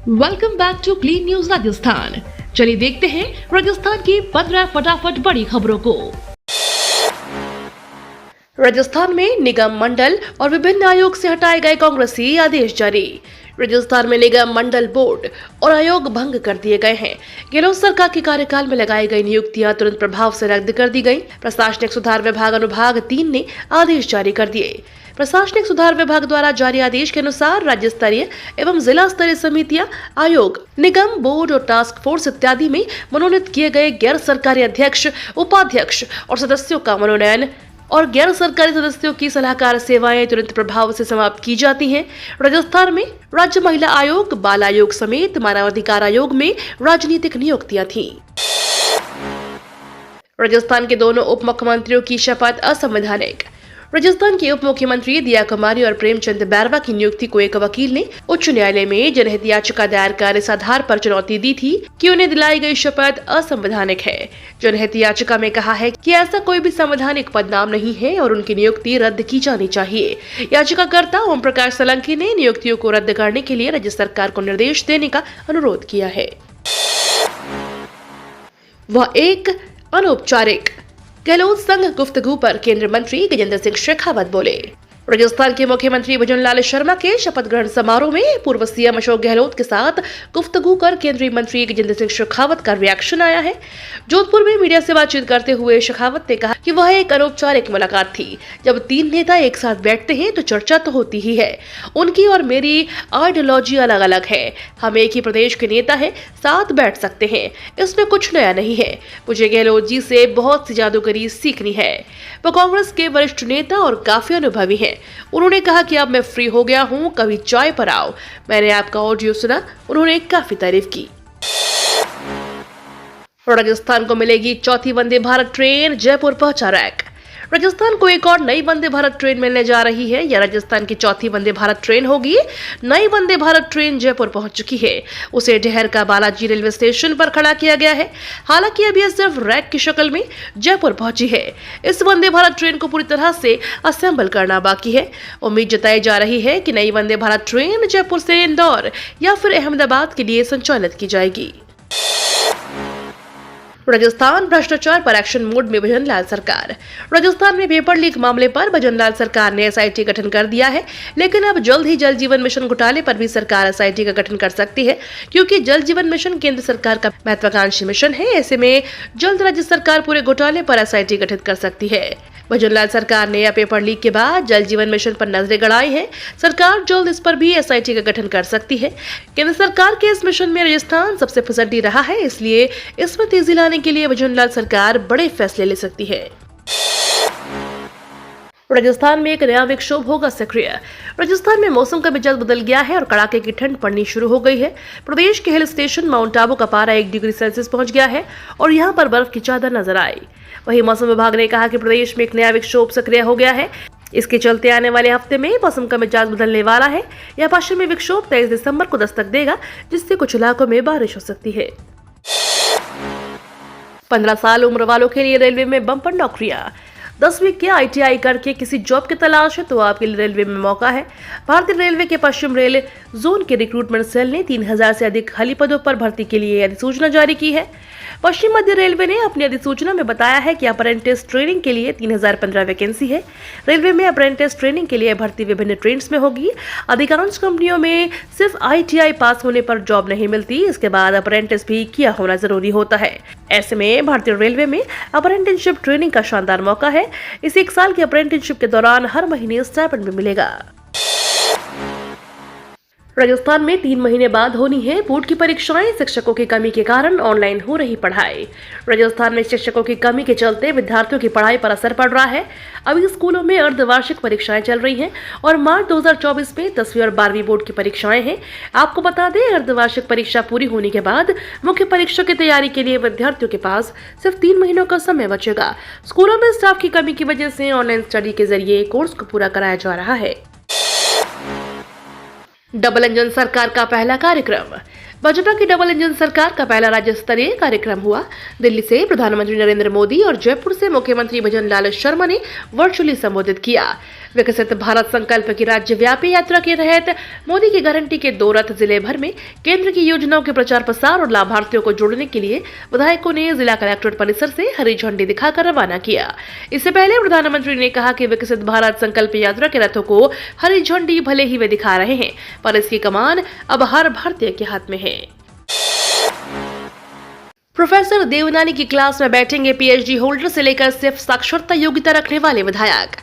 Welcome back to clean news Rajasthan. चलिए देखते हैं राजस्थान की 15 फटाफट बड़ी खबरों को। राजस्थान में निगम मंडल और विभिन्न आयोग से हटाए गए कांग्रेसी आदेश जारी। राजस्थान में निगम मंडल बोर्ड और आयोग भंग कर दिए गए हैं। गहलोत सरकार के कार्यकाल में लगाई गई नियुक्तियां तुरंत प्रभाव से रद्द कर दी गई। प्रशासनिक सुधार विभाग अनुभाग 3 ने आदेश जारी कर दिए। प्रशासनिक सुधार विभाग द्वारा जारी आदेश के अनुसार राज्य स्तरीय एवं जिला स्तरीय समितियां, आयोग, निगम, बोर्ड और टास्क फोर्स इत्यादि में मनोनीत किए गए गैर सरकारी अध्यक्ष, उपाध्यक्ष और सदस्यों का मनोनयन और गैर सरकारी सदस्यों की सलाहकार सेवाएं तुरंत प्रभाव से समाप्त की जाती हैं। राजस्थान में राज्य महिला आयोग, बाल आयोग समेत मानवाधिकार आयोग में राजनीतिक नियुक्तियां थीं। राजस्थान के दोनों उप मुख्यमंत्रियों की शपथ असंवैधानिक। राजस्थान के उप मुख्यमंत्री दिया कुमारी और प्रेमचंद बैरवा की नियुक्ति को एक वकील ने उच्च न्यायालय में जनहित याचिका दायर कर इस आधार पर चुनौती दी थी कि उन्हें दिलाई गई शपथ असंवैधानिक है। जनहित याचिका में कहा है कि ऐसा कोई भी संवैधानिक पदनाम नहीं है और उनकी नियुक्ति रद्द की जानी चाहिए। याचिकाकर्ता ओम प्रकाश सोलंकी ने नियुक्तियों को रद्द करने के लिए राज्य सरकार को निर्देश देने का अनुरोध किया है। वह एक अनौपचारिक गहलोत संघ गुफ्तगू पर केंद्रीय मंत्री गजेंद्र सिंह शेखावत बोले। राजस्थान के मुख्यमंत्री भजनलाल शर्मा के शपथ ग्रहण समारोह में पूर्व सीएम अशोक गहलोत के साथ गुफ्तगू कर केंद्रीय मंत्री गजेंद्र सिंह शेखावत का रिएक्शन आया है। जोधपुर में मीडिया से बातचीत करते हुए शेखावत ने कहा कि वह एक अनौपचारिक मुलाकात थी। जब 3 नेता एक साथ बैठते हैं तो चर्चा तो होती ही है। उनकी और मेरी आइडियोलॉजी अलग अलग है। हम एक ही प्रदेश के नेता हैं, साथ बैठ सकते हैं, इसमें कुछ नया नहीं है। मुझे गहलोत जी से बहुत सी जादूगरी सीखनी है। वो कांग्रेस के वरिष्ठ नेता और काफी अनुभवी हैं। उन्होंने कहा कि अब मैं फ्री हो गया हूं, कभी चाय पर आओ। मैंने आपका ऑडियो सुना, उन्होंने काफी तारीफ की। राजस्थान को मिलेगी चौथी वंदे भारत ट्रेन, जयपुर पहुंचा रैक। राजस्थान को एक और नई वंदे भारत ट्रेन मिलने जा रही है। यह राजस्थान की चौथी वंदे भारत ट्रेन होगी। नई वंदे भारत ट्रेन जयपुर पहुंच चुकी है। उसे ढहर का बालाजी रेलवे स्टेशन पर खड़ा किया गया है। हालांकि अब यह सिर्फ रैक की शक्ल में जयपुर पहुंची है। इस वंदे भारत ट्रेन को पूरी तरह से असेंबल करना बाकी है। उम्मीद जताई जा रही है कि नई वंदे भारत ट्रेन जयपुर से इंदौर या फिर अहमदाबाद के लिए संचालित की जाएगी। राजस्थान भ्रष्टाचार पर एक्शन मोड में भजनलाल सरकार। राजस्थान में पेपर लीक मामले पर भजनलाल सरकार ने एसआईटी गठन कर दिया है, लेकिन अब जल्द ही जल जीवन मिशन घोटाले पर भी सरकार एसआईटी का गठन कर सकती है, क्योंकि जल जीवन मिशन केंद्र सरकार का महत्वाकांक्षी मिशन है। ऐसे में जल्द राज्य सरकार पूरे घोटाले पर एसआईटी गठित कर सकती है। भजनलाल सरकार ने यह पेपर लीक के बाद जल जीवन मिशन पर नजरें गड़ाई है। सरकार जल्द इस पर भी एसआईटी का गठन कर सकती है। केंद्र सरकार के इस मिशन में राजस्थान सबसे फिसड्डी रहा है, इसलिए इसमें तेजी लाने के लिए भजनलाल सरकार बड़े फैसले ले सकती है। राजस्थान में एक नया विक्षोभ होगा सक्रिय। राजस्थान में मौसम का मिजाज बदल गया है और कड़ाके की ठंड पड़नी शुरू हो गई है। प्रदेश के हिल स्टेशन माउंट आबू का पारा 1 डिग्री सेल्सियस पहुंच गया है और यहां पर बर्फ की चादर नजर आई। वहीं मौसम विभाग ने कहा कि प्रदेश में एक नया विक्षोभ सक्रिय हो गया है। इसके चलते आने वाले हफ्ते में मौसम का मिजाज बदलने वाला है। यह पश्चिमी विक्षोभ 23 दिसंबर को दस्तक देगा, जिससे कुछ इलाकों में बारिश हो सकती है। 15 साल उम्र वालों के लिए रेलवे में बम्पर नौकरियां। 10वीं के आईटीआई करके किसी जॉब की तलाश है तो आपके लिए रेलवे में मौका है। भारतीय रेलवे के पश्चिम रेल जोन के रिक्रूटमेंट सेल ने 3000 से अधिक खाली पदों पर भर्ती के लिए अधिसूचना जारी की है। पश्चिम मध्य रेलवे ने अपनी अधिसूचना में बताया है कि अप्रेंटिस ट्रेनिंग के लिए 3015 वैकेंसी है। रेलवे में अप्रेंटिस ट्रेनिंग के लिए भर्ती विभिन्न ट्रेड्स में होगी। अधिकांश कंपनियों में सिर्फ आईटीआई पास होने पर जॉब नहीं मिलती, इसके बाद अप्रेंटिस भी किया होना जरूरी होता है। ऐसे में भारतीय रेलवे में अप्रेंटिसशिप ट्रेनिंग का शानदार मौका है। इस 1 साल की अप्रेंटिसशिप के दौरान हर महीने स्टाइपेंड भी मिलेगा। राजस्थान में 3 महीने बाद होनी है बोर्ड की परीक्षाएं। शिक्षकों की कमी के कारण ऑनलाइन हो रही पढ़ाई। राजस्थान में शिक्षकों की कमी के चलते विद्यार्थियों की पढ़ाई पर असर पड़ रहा है। अभी स्कूलों में अर्धवार्षिक परीक्षाएं चल रही हैं और मार्च 2024 में 10वीं और 12वीं बोर्ड की परीक्षाएं हैं। आपको बता दें, अर्धवार्षिक परीक्षा पूरी होने के बाद मुख्य परीक्षा की तैयारी के लिए विद्यार्थियों के पास सिर्फ 3 महीनों का समय बचेगा। स्कूलों में स्टाफ की कमी की वजह से ऑनलाइन स्टडी के जरिए कोर्स को पूरा कराया जा रहा है। डबल इंजन सरकार का पहला कार्यक्रम। भाजपा की डबल इंजन सरकार का पहला राज्य स्तरीय कार्यक्रम हुआ। दिल्ली से प्रधानमंत्री नरेंद्र मोदी और जयपुर से मुख्यमंत्री भजनलाल शर्मा ने वर्चुअली संबोधित किया। विकसित भारत संकल्प की राज्यव्यापी यात्रा के तहत मोदी की गारंटी के 2 रथ जिले भर में केंद्र की योजनाओं के प्रचार प्रसार और लाभार्थियों को जोड़ने के लिए विधायकों ने जिला कलेक्ट्रेट परिसर से हरी झंडी दिखाकर रवाना किया। इससे पहले प्रधानमंत्री ने कहा कि विकसित भारत संकल्प यात्रा के रथों को हरी झंडी भले ही वे दिखा रहे हैं, पर इसकी कमान अब हर भारतीय के हाथ में है। प्रोफेसर देवनानी की क्लास में बैठेंगे पीएचडी होल्डर से लेकर सिर्फ साक्षरता योग्यता रखने वाले विधायक।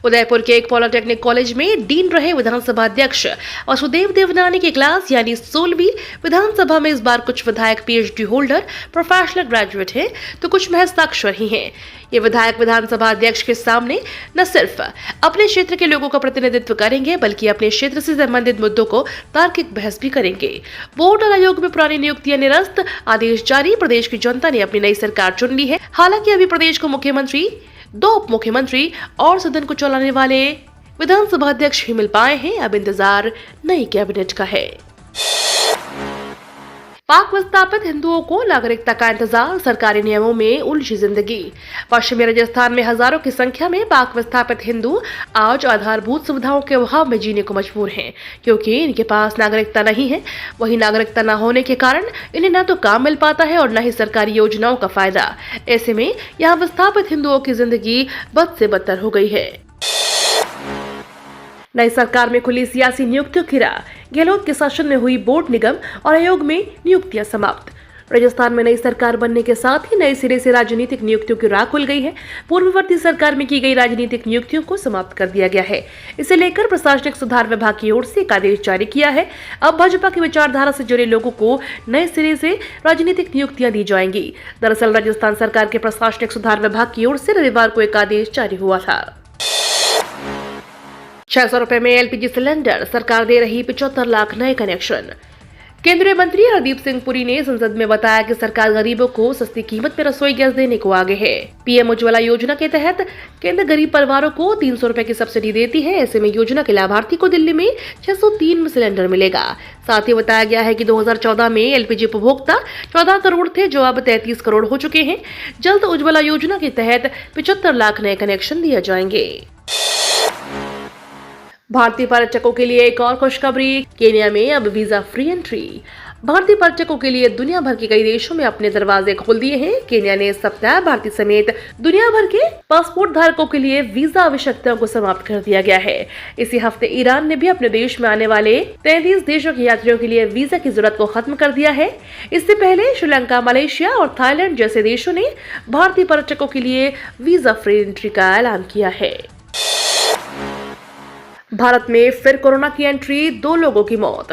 उदयपुर के एक पॉलिटेक्निक कॉलेज में डीन रहे विधानसभा अध्यक्ष वसुदेव देवनानी की क्लास यानी 16वीं विधानसभा में इस बार कुछ विधायक पीएचडी होल्डर प्रोफेशनल ग्रेजुएट हैं तो कुछ महज साक्षर ही हैं। ये विधायक विधानसभा अध्यक्ष के सामने न सिर्फ अपने क्षेत्र के लोगों का प्रतिनिधित्व करेंगे बल्कि अपने क्षेत्र से संबंधित मुद्दों को तार्किक बहस भी करेंगे। वोटर आयोग में पुरानी नियुक्तियां निरस्त, आदेश जारी, प्रदेश की जनता ने अपनी नई सरकार चुन ली है। हालांकि अभी प्रदेश को मुख्यमंत्री, 2 उप मुख्यमंत्री और सदन को चलाने वाले विधानसभा अध्यक्ष ही मिल पाए हैं। अब इंतजार नई कैबिनेट का है। पाक विस्थापित हिंदुओं को नागरिकता का इंतजार, सरकारी नियमों में उलझी जिंदगी। पश्चिमी राजस्थान में हजारों की संख्या में पाक विस्थापित हिंदू आज आधारभूत सुविधाओं के अभाव में जीने को मजबूर हैं, क्योंकि इनके पास नागरिकता नहीं है। वहीं नागरिकता न होने के कारण इन्हें न तो काम मिल पाता है और न ही सरकारी योजनाओं का फायदा। ऐसे में यहाँ विस्थापित हिंदुओं की जिंदगी बद से बदतर हो गई है। नई सरकार में खुली सियासी नियुक्तियों की राह, गहलोत के शासन में हुई बोर्ड, निगम और आयोग में नियुक्तियां समाप्त। राजस्थान में नई सरकार बनने के साथ ही नए सिरे से राजनीतिक नियुक्तियों की राह खुल गई है। पूर्ववर्ती सरकार में की गई राजनीतिक नियुक्तियों को समाप्त कर दिया गया है। इसे लेकर प्रशासनिक सुधार विभाग की ओर से एक आदेश जारी किया है। अब भाजपा की विचारधारा से जुड़े लोगों को नए सिरे से राजनीतिक नियुक्तियां दी जाएंगी। दरअसल राजस्थान सरकार के प्रशासनिक सुधार विभाग की ओर से रविवार को एक आदेश जारी हुआ था। 600 रुपए में एलपीजी सिलेंडर, सरकार दे रही 75 लाख नए कनेक्शन। केंद्रीय मंत्री हरदीप सिंह पुरी ने संसद में बताया कि सरकार गरीबों को सस्ती कीमत में रसोई गैस देने को आगे है। पीएम उज्ज्वला योजना के तहत केंद्र गरीब परिवारों को 300 रुपए की सब्सिडी देती है। ऐसे में योजना के लाभार्थी को दिल्ली में 603 में सिलेंडर मिलेगा। साथ ही बताया गया है कि 2014 में एलपीजी उपभोक्ता 14 करोड़ थे, जो अब 33 करोड़ हो चुके हैं। जल्द उज्ज्वला योजना के तहत 75 लाख नए कनेक्शन दिए जाएंगे। भारतीय पर्यटकों के लिए एक और खुशखबरी, केन्या में अब वीजा फ्री एंट्री। भारतीय पर्यटकों के लिए दुनिया भर के कई देशों में अपने दरवाजे खोल दिए हैं। केन्या ने इस सप्ताह भारतीय समेत दुनिया भर के पासपोर्ट धारकों के लिए वीजा आवश्यकताओं को समाप्त कर दिया गया है। इसी हफ्ते ईरान ने भी अपने देश में आने वाले 33 देशों के यात्रियों के लिए वीजा की जरूरत को खत्म कर दिया है। इससे पहले श्रीलंका, मलेशिया और थाईलैंड जैसे देशों ने भारतीय पर्यटकों के लिए वीजा फ्री एंट्री का ऐलान किया है। भारत में फिर कोरोना की एंट्री, 2 लोगों की मौत।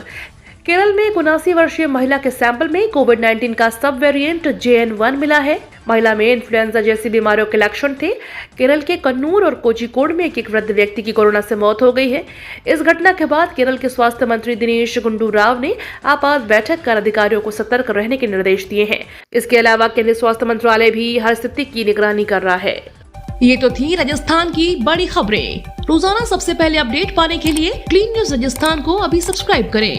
केरल में 79 वर्षीय महिला के सैंपल में कोविड-19 का सब वेरिएंट JN1 मिला है। महिला में इन्फ्लुएंजा जैसी बीमारियों के लक्षण थे। केरल के कन्नूर और कोझिकोड में एक वृद्ध व्यक्ति की कोरोना से मौत हो गई है। इस घटना के बाद केरल के स्वास्थ्य मंत्री दिनेश गुंडूराव ने आपात बैठक कर अधिकारियों को सतर्क रहने के निर्देश दिए हैं। इसके अलावा केंद्रीय स्वास्थ्य मंत्रालय भी हर स्थिति की निगरानी कर रहा है। ये तो थी राजस्थान की बड़ी खबरें। रोजाना सबसे पहले अपडेट पाने के लिए क्लीन न्यूज राजस्थान को अभी सब्सक्राइब करें।